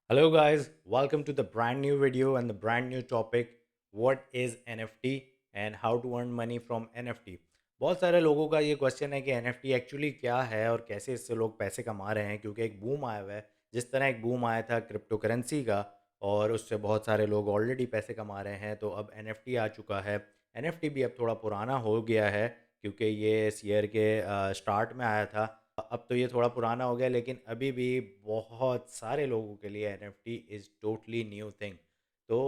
Hello guys, welcome to the brand new video and the brand new topic what is NFT and how to earn money from NFT। बहुत सारे लोगों का ये question है कि NFT actually क्या है और कैसे इससे लोग पैसे कमा रहे हैं, क्योंकि एक बूम आया हुआ है। जिस तरह एक बूम आया था क्रिप्टो करेंसी का और उससे बहुत सारे लोग ऑलरेडी पैसे कमा रहे हैं, तो अब NFT आ चुका है। NFT भी अब थोड़ा पुराना हो गया है, क्योंकि ये इस ईयर के स्टार्ट में आया था। अब तो ये थोड़ा पुराना हो गया, लेकिन अभी भी बहुत सारे लोगों के लिए NFT is totally new thing. तो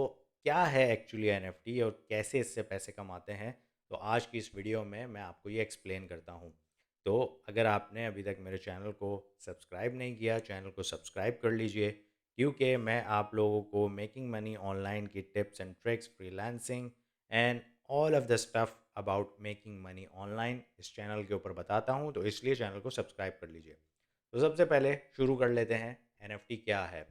क्या है एक्चुअली एनएफटी और कैसे इससे पैसे कमाते हैं, तो आज की इस वीडियो में मैं आपको ये एक्सप्लेन करता हूँ। तो अगर आपने अभी तक मेरे चैनल को सब्सक्राइब नहीं किया, चैनल को सब्सक्राइब कर लीजिए, क्योंकि मैं आप लोगों को मेकिंग मनी ऑनलाइन की tips and tricks, freelancing and all of the stuff about making money online इस चैनल के ऊपर बताता हूँ, तो इसलिए चैनल को सब्सक्राइब कर लीजिए। तो सबसे पहले शुरू कर लेते हैं, एनएफटी क्या है।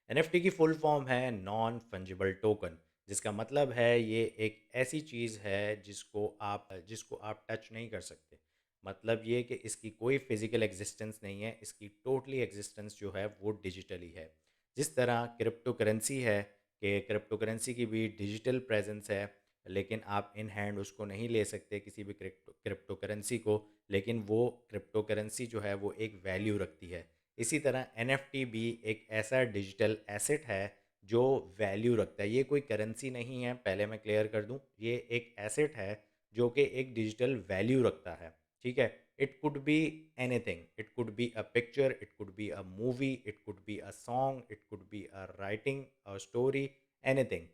एनएफटी की फुल फॉर्म है नॉन फंजिबल टोकन, जिसका मतलब है ये एक ऐसी चीज़ है जिसको आप टच नहीं कर सकते। मतलब ये कि इसकी कोई फिजिकल एग्जिस्टेंस नहीं है, इसकी टोटली एग्जिस्टेंस जो है वो डिजिटली है। जिस तरह क्रिप्टो करेंसी है कि क्रिप्टो करेंसी की भी डिजिटल प्रेजेंस है, लेकिन आप इन हैंड उसको नहीं ले सकते किसी भी क्रिप्टो क्रिप्टो करेंसी को, लेकिन वो क्रिप्टो करेंसी जो है वो एक वैल्यू रखती है। इसी तरह एनएफटी भी एक ऐसा डिजिटल एसेट है जो वैल्यू रखता है। ये कोई करेंसी नहीं है, पहले मैं क्लियर कर दूं, ये एक एसेट है जो कि एक डिजिटल वैल्यू रखता है। ठीक है। It could be anything, it could be a picture, it could be a movie, it could be a song, it could be a writing, a story, anything.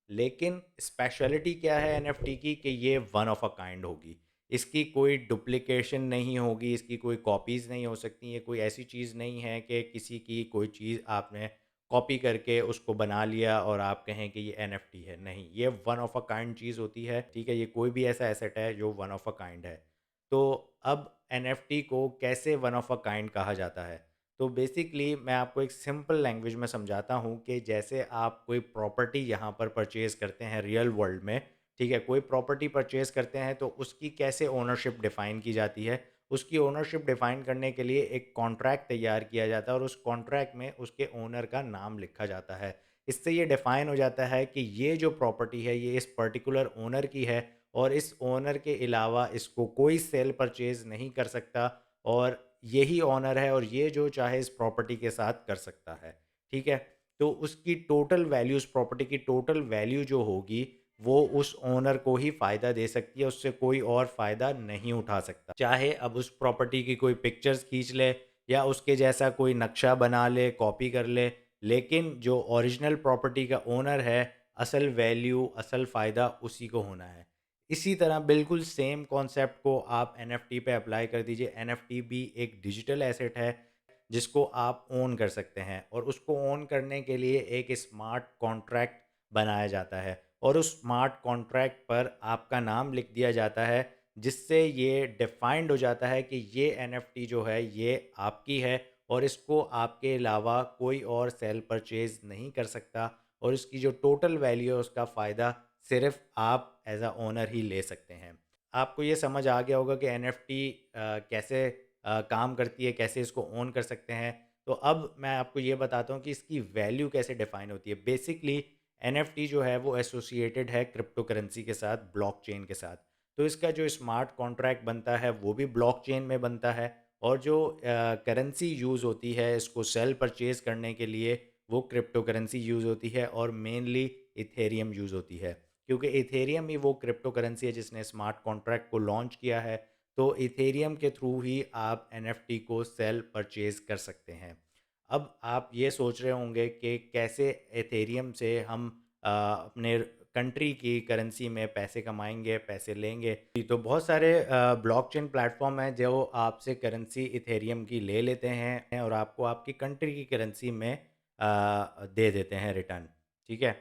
लेकिन स्पेशलिटी क्या है एनएफटी की कि ये वन ऑफ अ काइंड होगी। इसकी कोई duplication नहीं होगी, इसकी कोई कॉपीज़ नहीं हो सकती। ये कोई ऐसी चीज़ नहीं है कि किसी की कोई चीज़ आपने कॉपी करके उसको बना लिया और आप कहें कि ये एनएफटी है। नहीं, ये वन ऑफ अ काइंड चीज़ होती है। ठीक है, ये कोई भी ऐसा एसेट है जो वन ऑफ अ काइंड है। तो अब एनएफटी को कैसे वन ऑफ अ काइंड कहा जाता है? तो बेसिकली मैं आपको एक सिंपल लैंग्वेज में समझाता हूँ कि जैसे आप कोई प्रॉपर्टी यहाँ पर परचेज़ करते हैं रियल वर्ल्ड में। ठीक है, कोई प्रॉपर्टी परचेज़ करते हैं तो उसकी कैसे ओनरशिप डिफ़ाइन की जाती है। उसकी ओनरशिप डिफ़ाइन करने के लिए एक कॉन्ट्रैक्ट तैयार किया जाता है और उस कॉन्ट्रैक्ट में उसके ओनर का नाम लिखा जाता है। इससे ये डिफ़ाइन हो जाता है कि ये जो प्रॉपर्टी है ये इस पर्टिकुलर ओनर की है और इस ओनर के अलावा इसको कोई सेल परचेज़ नहीं कर सकता, और यही ओनर है और ये जो चाहे इस प्रॉपर्टी के साथ कर सकता है। ठीक है? तो उसकी टोटल वैल्यू, उस प्रॉपर्टी की टोटल वैल्यू जो होगी, वो उस ओनर को ही फ़ायदा दे सकती है, उससे कोई और फ़ायदा नहीं उठा सकता। चाहे अब उस प्रॉपर्टी की कोई पिक्चर्स खींच ले या उसके जैसा कोई नक्शा बना ले, कॉपी कर ले, लेकिन जो ओरिजिनल प्रॉपर्टी का ओनर है, असल वैल्यू, असल फ़ायदा उसी को होना है। इसी तरह बिल्कुल सेम कॉन्सेप्ट को आप एनएफटी पे अप्लाई कर दीजिए। एनएफटी भी एक डिजिटल एसेट है जिसको आप ओन कर सकते हैं, और उसको ओन करने के लिए एक स्मार्ट कॉन्ट्रैक्ट बनाया जाता है और उस स्मार्ट कॉन्ट्रैक्ट पर आपका नाम लिख दिया जाता है, जिससे ये डिफाइंड हो जाता है कि ये एनएफटी जो है ये आपकी है और इसको आपके अलावा कोई और सेल परचेज नहीं कर सकता, और इसकी जो टोटल वैल्यू है उसका फ़ायदा सिर्फ आप एज अ ओनर ही ले सकते हैं। आपको ये समझ आ गया होगा कि एनएफटी कैसे काम करती है, कैसे इसको ओन कर सकते हैं। तो अब मैं आपको ये बताता हूँ कि इसकी वैल्यू कैसे डिफाइन होती है। बेसिकली एनएफटी जो है वो एसोसिएटेड है क्रिप्टो करेंसी के साथ, ब्लॉकचेन के साथ। तो इसका जो स्मार्ट कॉन्ट्रैक्ट बनता है वो भी ब्लॉकचेन में बनता है, और जो करेंसी यूज़ होती है इसको सेल परचेज करने के लिए, वो क्रिप्टो करेंसी यूज़ होती है और मेनली इथेरियम यूज़ होती है, क्योंकि इथेरियम ही वो क्रिप्टो करेंसी है जिसने स्मार्ट कॉन्ट्रैक्ट को लॉन्च किया है। तो इथेरियम के थ्रू ही आप एनएफटी को सेल परचेज कर सकते हैं। अब आप ये सोच रहे होंगे कि कैसे इथेरियम से हम अपने कंट्री की करेंसी में पैसे कमाएंगे, पैसे लेंगे। तो बहुत सारे ब्लॉकचेन प्लेटफॉर्म हैं जो आपसे करेंसी इथेरियम की ले लेते हैं और आपको आपकी कंट्री की करेंसी में दे देते हैं रिटर्न। ठीक है,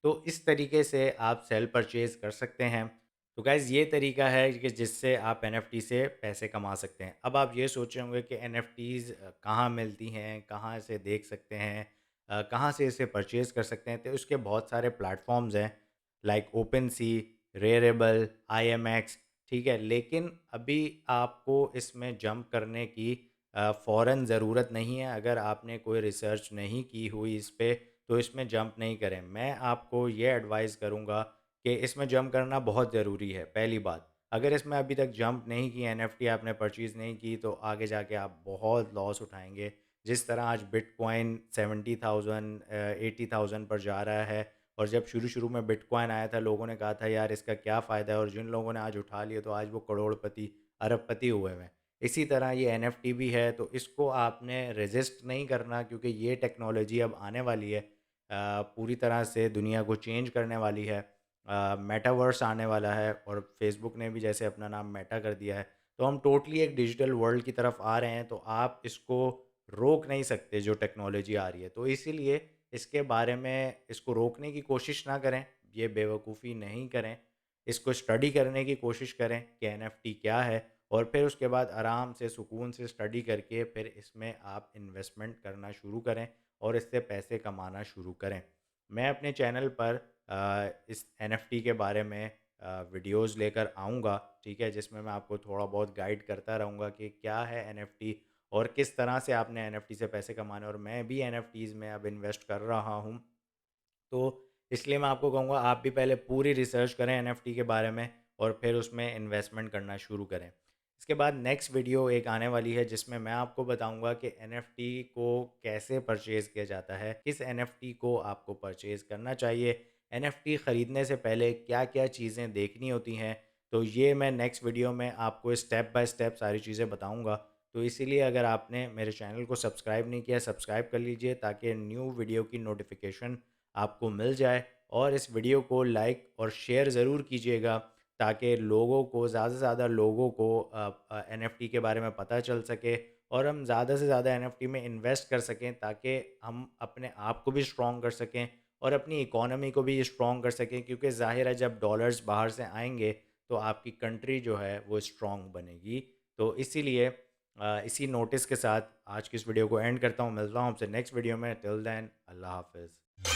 तो इस तरीके से आप सेल परचेज कर सकते हैं। तो गाइज़ ये तरीका है कि जिससे आप एनएफटी से पैसे कमा सकते हैं। अब आप ये सोच रहे होंगे कि एनएफटीज़ कहाँ मिलती हैं, कहाँ से देख सकते हैं, कहाँ से इसे परचेज़ कर सकते हैं। तो उसके बहुत सारे प्लेटफॉर्म्स हैं, लाइक ओपन सी, रेयरेबल, आईएमएक्स। ठीक है, लेकिन अभी आपको इसमें जंप करने की फ़ौरन ज़रूरत नहीं है। अगर आपने कोई रिसर्च नहीं की हुई इस पे, तो इसमें जंप नहीं करें। मैं आपको ये एडवाइस करूँगा कि इसमें जंप करना बहुत ज़रूरी है, पहली बात। अगर इसमें अभी तक जंप नहीं की, एनएफटी आपने परचेज़ नहीं की, तो आगे जाके आप बहुत लॉस उठाएँगे। जिस तरह आज बिटकॉइन 70,000 80,000 पर जा रहा है, और जब शुरू-शुरू में बिटकॉइन आया था, लोगों ने कहा था यार इसका क्या फ़ायदा है, और जिन लोगों ने आज उठा लिया तो आज वो करोड़पति, अरबपति हुए हुए हैं। इसी तरह ये एनएफटी भी है, तो इसको आपने रेज़िस्ट नहीं करना, क्योंकि ये टेक्नोलॉजी अब आने वाली है। पूरी तरह से दुनिया को चेंज करने वाली है। मेटावर्स आने वाला है, और फ़ेसबुक ने भी जैसे अपना नाम मेटा कर दिया है। तो हम टोटली एक डिजिटल वर्ल्ड की तरफ आ रहे हैं, तो आप इसको रोक नहीं सकते जो टेक्नोलॉजी आ रही है। तो इसीलिए इसके बारे में इसको रोकने की कोशिश ना करें, ये बेवकूफ़ी नहीं करें। इसको स्टडी करने की कोशिश करें कि एनएफटी क्या है, और फिर उसके बाद आराम से सुकून से स्टडी करके फिर इसमें आप इन्वेस्टमेंट करना शुरू करें और इससे पैसे कमाना शुरू करें। मैं अपने चैनल पर इस एनएफटी के बारे में वीडियोस लेकर आऊँगा, ठीक है? जिसमें मैं आपको थोड़ा बहुत गाइड करता रहूँगा कि क्या है एनएफटी और किस तरह से आपने एनएफटी से पैसे कमाने, और मैं भी एनएफटीज़ में अब इन्वेस्ट कर रहा हूँ। तो इसलिए मैं आपको कहूँगा आप भी पहले पूरी रिसर्च करें एनएफटी के बारे में, और फिर उसमें इन्वेस्टमेंट करना शुरू करें। इसके बाद नेक्स्ट वीडियो एक आने वाली है, जिसमें मैं आपको बताऊँगा कि एनएफटी को कैसे परचेज़ किया जाता है, किस एनएफटी को आपको परचेज़ करना चाहिए, एनएफटी ख़रीदने से पहले क्या-क्या चीज़ें देखनी होती हैं। तो ये मैं नेक्स्ट वीडियो में आपको स्टेप बाय स्टेप सारी चीज़ें बताऊँगा। तो इसीलिए अगर आपने मेरे चैनल को सब्सक्राइब नहीं किया, सब्सक्राइब कर लीजिए, ताकि न्यू वीडियो की नोटिफिकेशन आपको मिल जाए। और इस वीडियो को लाइक और शेयर ज़रूर कीजिएगा, ताकि लोगों को, ज़्यादा से ज़्यादा लोगों को एनएफटी के बारे में पता चल सके, और हम ज़्यादा से ज़्यादा एनएफटी में इन्वेस्ट कर सकें, ताकि हम अपने आप को भी स्ट्रॉन्ग कर सकें और अपनी इकोनॉमी को भी स्ट्रॉन्ग कर सकें, क्योंकि ज़ाहिर है जब डॉलर्स बाहर से आएंगे तो आपकी कंट्री जो है वो स्ट्रॉन्ग बनेगी। तो इसीलिए इसी नोटिस के साथ आज की इस वीडियो को एंड करता हूँ। मिलता हूँ आपसे नेक्स्ट वीडियो में। टिल देन, अल्लाह हाफ़िज़।